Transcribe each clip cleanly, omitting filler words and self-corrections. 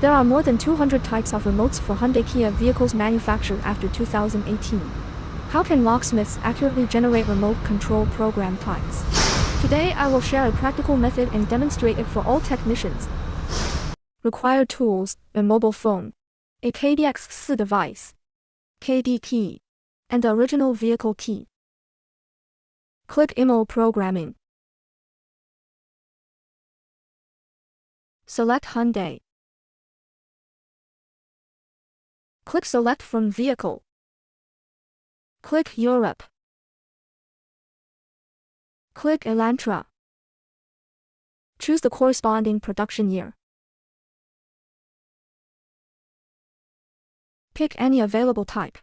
There are more than 200 types of remotes for Hyundai Kia vehicles manufactured after 2018. How can locksmiths accurately generate remote control program types? Today I will share a practical method and demonstrate it for all technicians. Required tools: a mobile phone, a KEYDI-X4 device, KD key, and the original vehicle key. Click IMO Programming. Select Hyundai. Click Select from Vehicle. Click Europe. Click Elantra. Choose the corresponding production year. Pick any available type.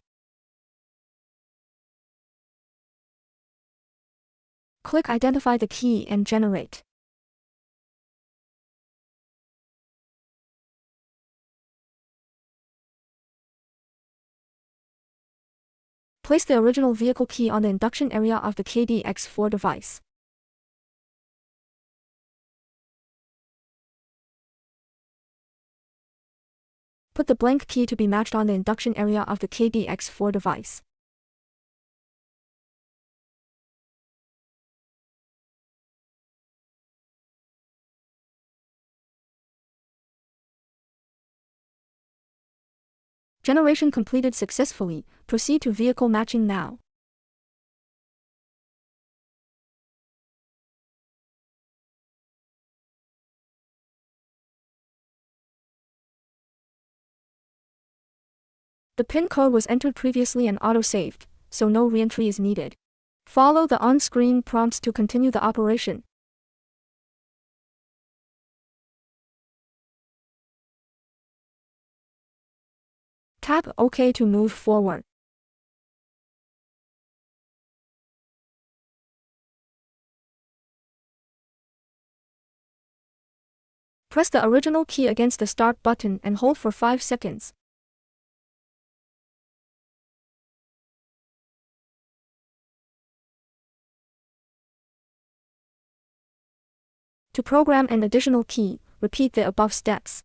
Click Identify the key and generate. Place the original vehicle key on the induction area of the KEYDI-X4 device. Put the blank key to be matched on the induction area of the KEYDI-X4 device. Generation completed successfully. Proceed to vehicle matching now. The PIN code was entered previously and auto-saved, so no re-entry is needed. Follow the on-screen prompts to continue the operation. Tap OK to move forward. Press the original key against the start button and hold for 5 seconds. To program an additional key, repeat the above steps.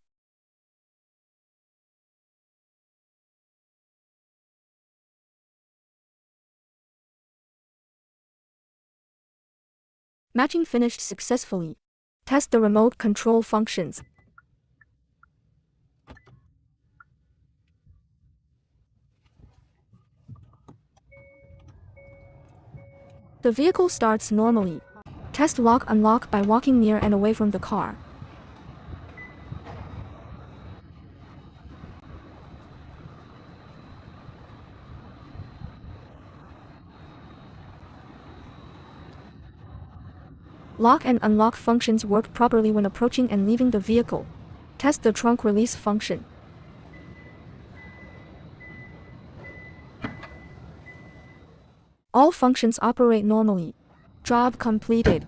Matching finished successfully. Test the remote control functions. The vehicle starts normally. Test lock-unlock by walking near and away from the car. Lock and unlock functions work properly when approaching and leaving the vehicle. Test the trunk release function. All functions operate normally. Job completed.